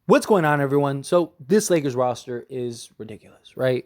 What's going on, everyone? So this Lakers roster is ridiculous, right?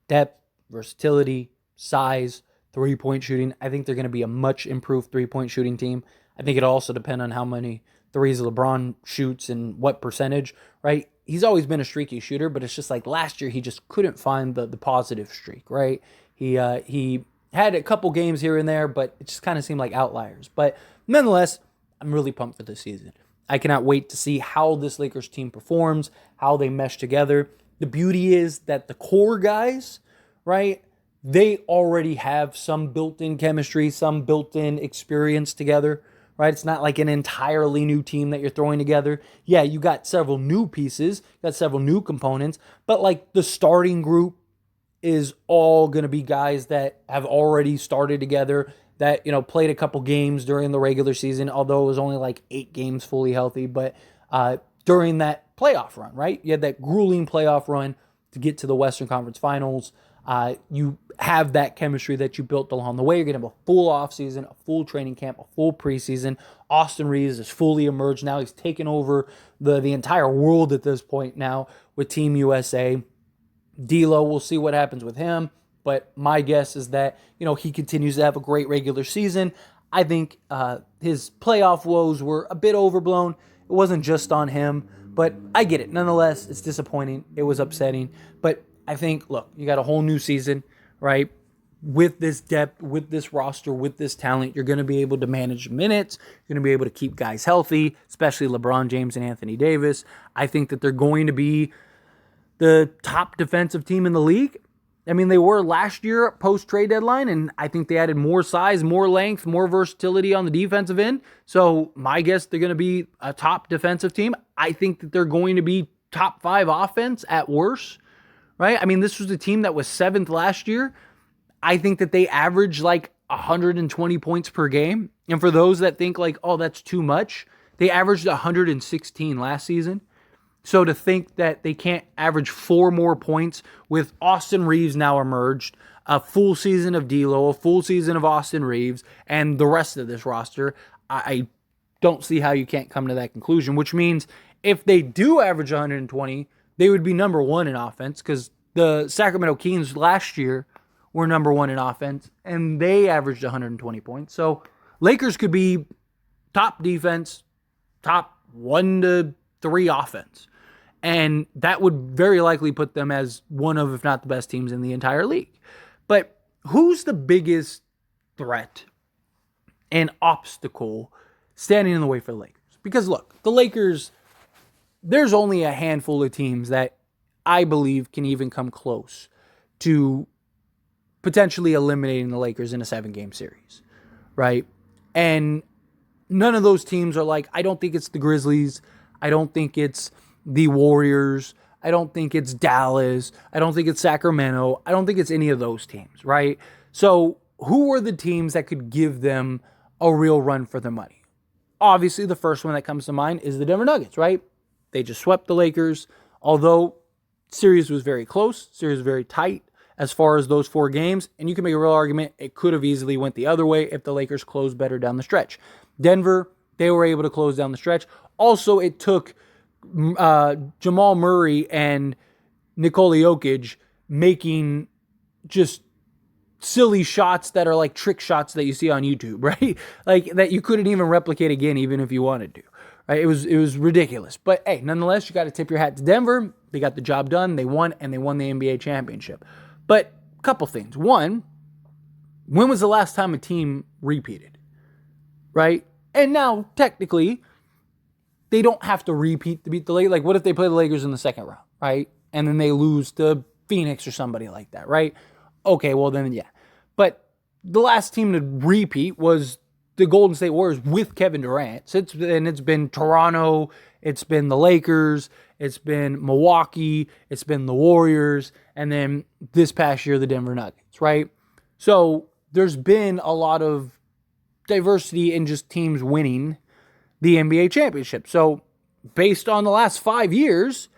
Depth, versatility, size, three-point shooting. I think they're going to be a much improved three-point shooting team. I think it'll also depend on how many threes LeBron shoots and what percentage, right? He's always been a streaky shooter, but it's just like last year he just couldn't find the positive streak, right? He had a couple games here and there, but it just kind of seemed like outliers. But nonetheless, I'm really pumped for this season. I cannot wait to see how this Lakers team performs, how they mesh together. The beauty is that the core guys, right, they already have some built-in chemistry, some built-in experience together, right? It's not like an entirely new team that you're throwing together. Yeah, you got several new pieces, got several new components, but like the starting group is all going to be guys that have already started together, that, played a couple games during the regular season, although it was only like 8 games fully healthy. But during that playoff run, right? You had that grueling playoff run to get to the Western Conference Finals. You have that chemistry that you built along the way. You're going to have a full offseason, a full training camp, a full preseason. Austin Reeves is fully emerged now. He's taken over the entire world at this point now with Team USA. D'Lo, we'll see what happens with him. But my guess is that, he continues to have a great regular season. I think his playoff woes were a bit overblown. It wasn't just on him, but I get it. Nonetheless, it's disappointing. It was upsetting. But I think, look, you got a whole new season, right? With this depth, with this roster, with this talent, you're going to be able to manage minutes. You're going to be able to keep guys healthy, especially LeBron James and Anthony Davis. I think that they're going to be the top defensive team in the league. I mean, they were last year post-trade deadline, and I think they added more size, more length, more versatility on the defensive end. So my guess, they're going to be a top defensive team. I think that they're going to be top 5 offense at worst, right? I mean, this was a team that was 7th last year. I think that they averaged like 120 points per game. And for those that think like, oh, that's too much, they averaged 116 last season. So to think that they can't average 4 more points with Austin Reeves now emerged, a full season of D'Lo, a full season of Austin Reeves, and the rest of this roster, I don't see how you can't come to that conclusion, which means if they do average 120, they would be number 1 in offense, because the Sacramento Kings last year were number 1 in offense, and they averaged 120 points. So Lakers could be top defense, top 1 to 3 offense. And that would very likely put them as one of, if not the best teams in the entire league. But who's the biggest threat and obstacle standing in the way for the Lakers? Because look, the Lakers, there's only a handful of teams that I believe can even come close to potentially eliminating the Lakers in a 7-game series, right? And none of those teams are like, I don't think it's the Grizzlies. I don't think it's the Warriors. I don't think it's Dallas. I don't think it's Sacramento. I don't think it's any of those teams, right? So who are the teams that could give them a real run for their money? Obviously, the first one that comes to mind is the Denver Nuggets, right? They just swept the Lakers, although series was very close, series was very tight as far as those 4 games, and you can make a real argument it could have easily went the other way if the Lakers closed better down the stretch. Denver, they were able to close down the stretch. Also, it took Jamal Murray and Nikola Jokic making just silly shots that are like trick shots that you see on YouTube, right? Like that you couldn't even replicate again, even if you wanted to. Right? It was ridiculous. But hey, nonetheless, you got to tip your hat to Denver. They got the job done. They won, and they won the NBA championship. But a couple things. One, when was the last time a team repeated? Right? And now, technically, they don't have to repeat to beat the Lakers. Like, what if they play the Lakers in the second round, right? And then they lose to Phoenix or somebody like that, right? Okay, well then, yeah. But the last team to repeat was the Golden State Warriors with Kevin Durant. It's been Toronto, it's been the Lakers, it's been Milwaukee, it's been the Warriors, and then this past year, the Denver Nuggets, right? So there's been a lot of diversity in just teams winning the NBA championship. So based on the last 5 years,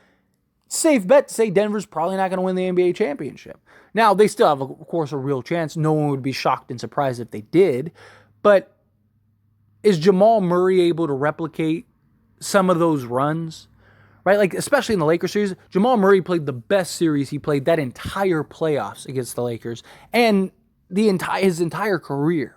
safe bet to say Denver's probably not going to win the NBA championship. Now, they still have, of course, a real chance. No one would be shocked and surprised if they did. But is Jamal Murray able to replicate some of those runs, right? Like, especially in the Lakers series, Jamal Murray played the best series he played that entire playoffs against the Lakers and his entire career,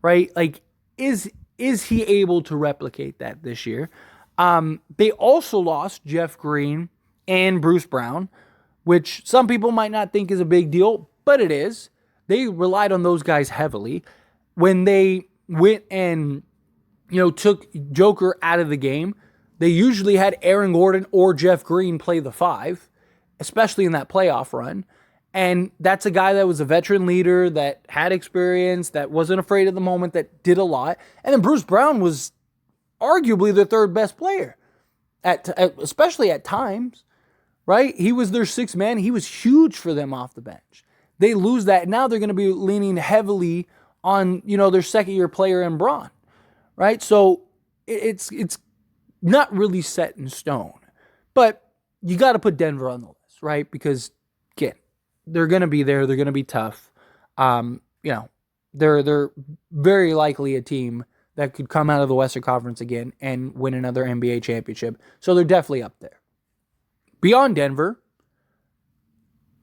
right? Like, is he able to replicate that this year? They also lost Jeff Green and Bruce Brown, which some people might not think is a big deal, but it is. They relied on those guys heavily. When they went and, took Joker out of the game, they usually had Aaron Gordon or Jeff Green play the 5, especially in that playoff run. And that's a guy that was a veteran leader, that had experience, that wasn't afraid of the moment, that did a lot. And then Bruce Brown was arguably the third best player, especially at times, right? He was their sixth man. He was huge for them off the bench. They lose that. Now they're going to be leaning heavily on, their second-year player in Braun, right? So it's not really set in stone. But you got to put Denver on the list, right? Because, again, they're going to be there. They're going to be tough. They're very likely a team that could come out of the Western Conference again and win another NBA championship. So they're definitely up there. Beyond Denver,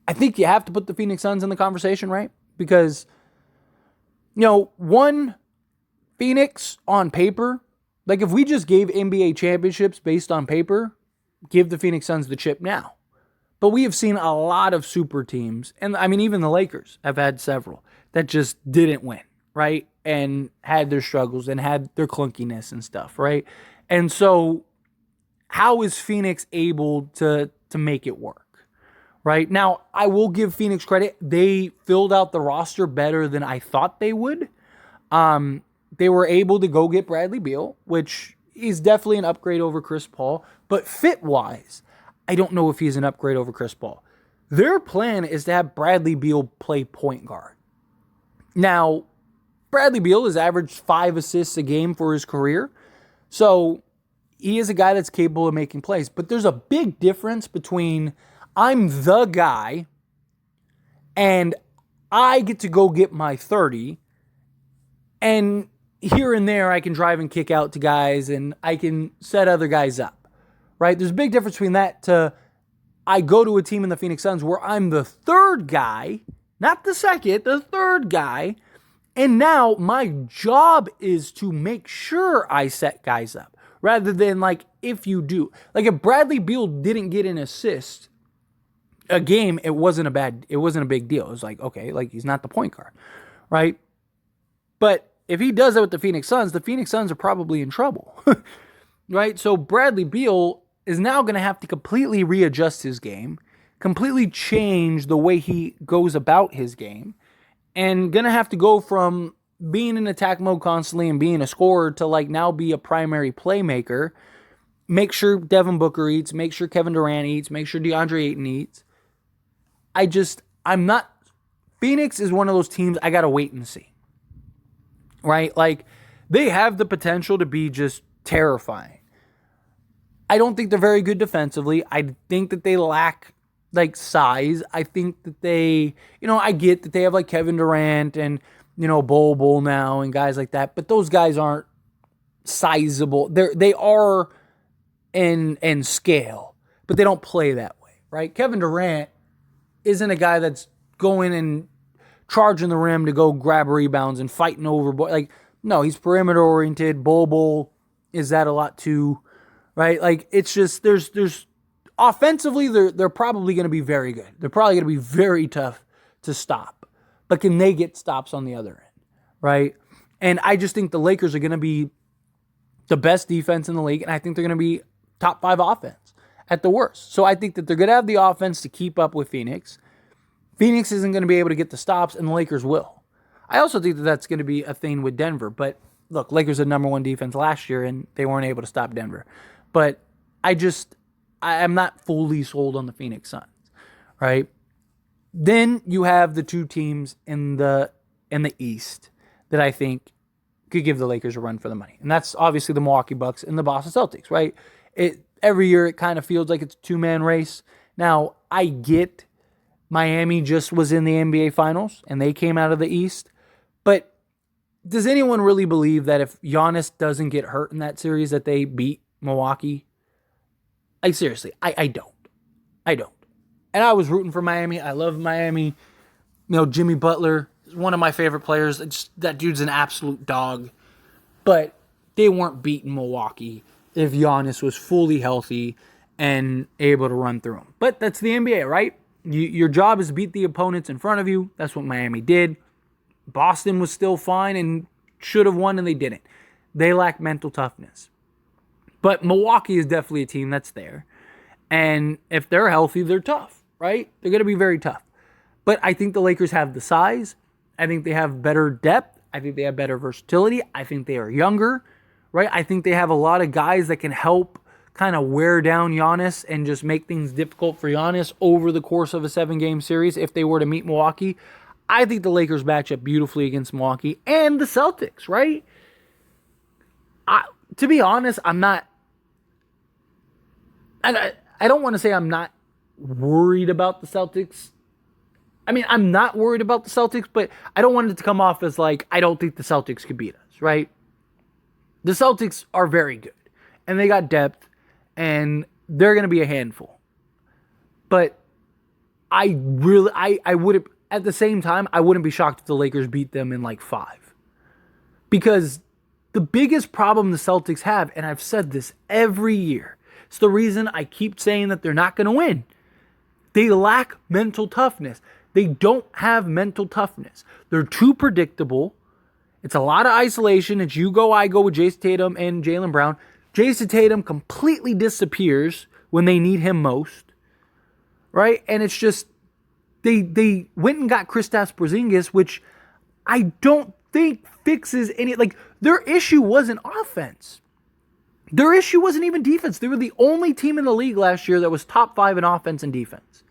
I think you have to put the Phoenix Suns in the conversation, right? Because, one, Phoenix on paper, like if we just gave NBA championships based on paper, give the Phoenix Suns the chip now. But we have seen a lot of super teams, and I mean, even the Lakers have had several that just didn't win, right? And had their struggles and had their clunkiness and stuff, right? And so how is Phoenix able to make it work? Right? Now, I will give Phoenix credit. They filled out the roster better than I thought they would. They were able to go get Bradley Beal, which is definitely an upgrade over Chris Paul. But fit-wise, I don't know if he's an upgrade over Chris Paul. Their plan is to have Bradley Beal play point guard. Now, Bradley Beal has averaged 5 assists a game for his career. So, he is a guy that's capable of making plays. But there's a big difference between I'm the guy, and I get to go get my 30, and here and there I can drive and kick out to guys, and I can set other guys up, right? There's a big difference between that to I go to a team in the Phoenix Suns where I'm the third guy, not the second, the third guy, and now my job is to make sure I set guys up, rather than like if you do. Like if Bradley Beal didn't get an assist a game, it wasn't a big deal. It was like, okay, like he's not the point guard, right? But if he does that with the Phoenix Suns are probably in trouble, right? So Bradley Beal is now going to have to completely readjust his game, completely change the way he goes about his game, and going to have to go from being in attack mode constantly and being a scorer to like now be a primary playmaker. Make sure Devin Booker eats, make sure Kevin Durant eats, make sure DeAndre Ayton eats. Phoenix is one of those teams I got to wait and see, right? Like, they have the potential to be just terrifying. I don't think they're very good defensively. I think that they lack, like, size. I think that they, I get that they have, like, Kevin Durant and, Bol now and guys like that, but those guys aren't sizable. They are in scale, but they don't play that way, right? Kevin Durant isn't a guy that's going and charging the rim to go grab rebounds and fighting over. Like, no, he's perimeter oriented. Bol is that a lot too, right? Like, it's just there's offensively they're probably going to be very good. They're probably going to be very tough to stop, but can they get stops on the other end, right? And I just think the Lakers are going to be the best defense in the league, and I think they're going to be top 5 offense at the worst. So I think that they're going to have the offense to keep up with Phoenix. Phoenix isn't going to be able to get the stops, and the Lakers will. I also think that that's going to be a thing with Denver. But look, Lakers had number 1 defense last year, and they weren't able to stop Denver. But I'm not fully sold on the Phoenix Suns, right? Then you have the 2 teams in the East that I think could give the Lakers a run for the money. And that's obviously the Milwaukee Bucks and the Boston Celtics, right? Every year it kind of feels like it's a 2-man race. Now, I get Miami just was in the NBA Finals and they came out of the East. But does anyone really believe that if Giannis doesn't get hurt in that series that they beat Milwaukee? Seriously, I don't. I don't. And I was rooting for Miami. I love Miami. Jimmy Butler is one of my favorite players. That dude's an absolute dog. But they weren't beating Milwaukee if Giannis was fully healthy and able to run through them. But that's the NBA, right? Your job is to beat the opponents in front of you. That's what Miami did. Boston was still fine and should have won, and they didn't. They lack mental toughness. But Milwaukee is definitely a team that's there. And if they're healthy, they're tough, right? They're going to be very tough. But I think the Lakers have the size. I think they have better depth. I think they have better versatility. I think they are younger, right? I think they have a lot of guys that can help kind of wear down Giannis and just make things difficult for Giannis over the course of a 7-game series if they were to meet Milwaukee. I think the Lakers match up beautifully against Milwaukee and the Celtics, right? To be honest, I'm not... I don't want to say I'm not worried about the Celtics. I mean, I'm not worried about the Celtics, but I don't want it to come off as like, I don't think the Celtics could beat us, right? The Celtics are very good, and they got depth, and they're going to be a handful. But I would, at the same time, I wouldn't be shocked if the Lakers beat them in like 5. Because the biggest problem the Celtics have, and I've said this every year, it's the reason I keep saying that they're not going to win. They lack mental toughness. They don't have mental toughness. They're too predictable. It's a lot of isolation. It's you go, I go with Jason Tatum and Jaylen Brown. Jason Tatum completely disappears when they need him most, right? And it's just, they went and got Kristaps Porzingis, which I don't think fixes any, like, their issue wasn't offense. Their issue wasn't even defense. They were the only team in the league last year that was top 5 in offense and defense.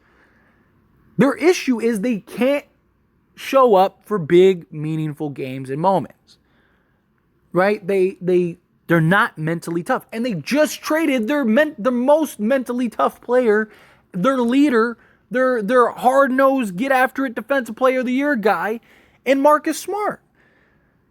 Their issue is they can't show up for big, meaningful games and moments. Right? They're not mentally tough. And they just traded their most mentally tough player, their leader, their hard-nosed, get-after-it defensive player of the year guy, and Marcus Smart.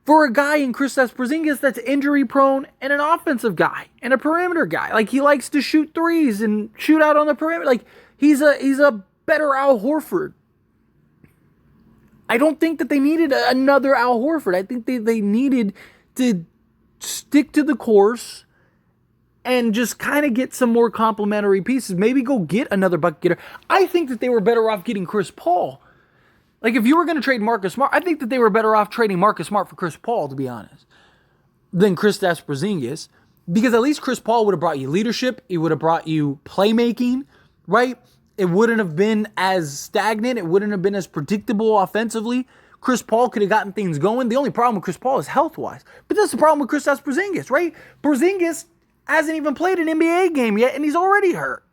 For a guy in Kristaps Porzingis that's injury-prone and an offensive guy and a perimeter guy. Like, he likes to shoot threes and shoot out on the perimeter. Like, he's a better Al Horford. I don't think that they needed another Al Horford. I think they needed to stick to the course and just kind of get some more complementary pieces. Maybe go get another bucket getter. I think that they were better off getting Chris Paul. Like, if you were going to trade Marcus Smart, I think that they were better off trading Marcus Smart for Chris Paul, to be honest, than Kristaps Porzingis. Because at least Chris Paul would have brought you leadership. He would have brought you playmaking, right? It wouldn't have been as stagnant. It wouldn't have been as predictable offensively. Chris Paul could have gotten things going. The only problem with Chris Paul is health-wise. But that's the problem with Kristaps Porzingis, right? Porzingis hasn't even played an NBA game yet, and he's already hurt,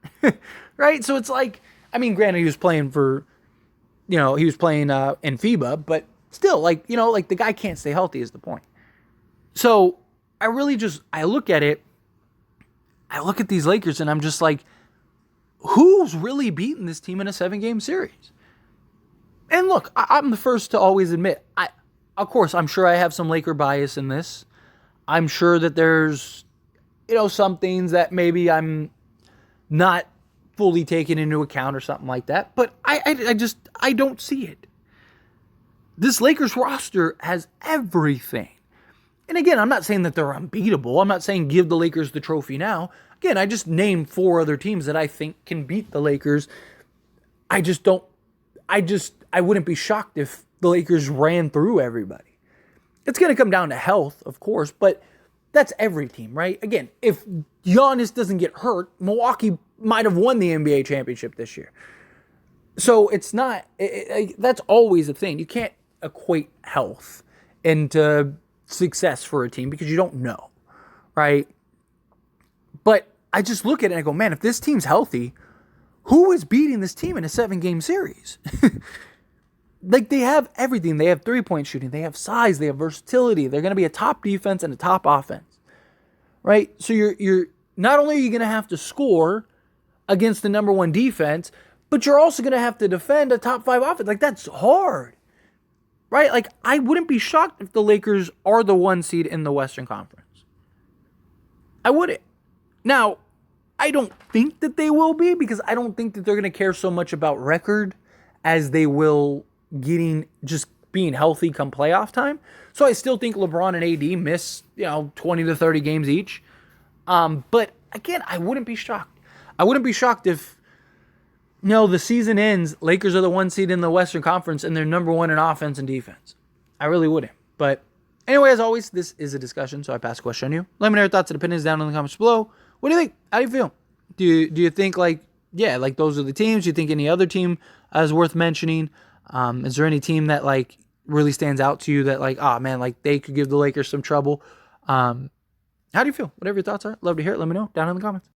right? So it's like, I mean, granted, he was playing for, he was playing in FIBA, but still, like the guy can't stay healthy is the point. So I look at these Lakers, and I'm just like, who's really beating this team in a 7-game series? And look, I'm the first to always admit, of course, I'm sure I have some Laker bias in this. I'm sure that there's, some things that maybe I'm not fully taken into account or something like that. But I don't see it. This Lakers roster has everything. And again, I'm not saying that they're unbeatable. I'm not saying give the Lakers the trophy now. Again, I just named 4 other teams that I think can beat the Lakers. I wouldn't be shocked if the Lakers ran through everybody. It's going to come down to health, of course, but that's every team, right? Again, if Giannis doesn't get hurt, Milwaukee might have won the NBA championship this year. So it's not, that's always a thing. You can't equate health into success for a team because you don't know, right? But I just look at it and I go, man, if this team's healthy, who is beating this team in a 7-game series? Like, they have everything. They have 3-point shooting. They have size. They have versatility. They're going to be a top defense and a top offense, right? So you're not only are you going to have to score against the number 1 defense, but you're also going to have to defend a top 5 offense. Like, that's hard, right? Like, I wouldn't be shocked if the Lakers are the 1 seed in the Western Conference. I wouldn't. Now, I don't think that they will be, because I don't think that they're going to care so much about record as they will just being healthy come playoff time. So I still think LeBron and AD miss, 20 to 30 games each. But again, I wouldn't be shocked. I wouldn't be shocked if, the season ends, Lakers are the 1 seed in the Western Conference, and they're number 1 in offense and defense. I really wouldn't. But anyway, as always, this is a discussion, so I pass the question on you. Let me know your thoughts and opinions down in the comments below. What do you think? How do you feel? Do you think, those are the teams? Do you think any other team is worth mentioning? Is there any team that, really stands out to you that, they could give the Lakers some trouble? How do you feel? Whatever your thoughts are, love to hear it. Let me know down in the comments.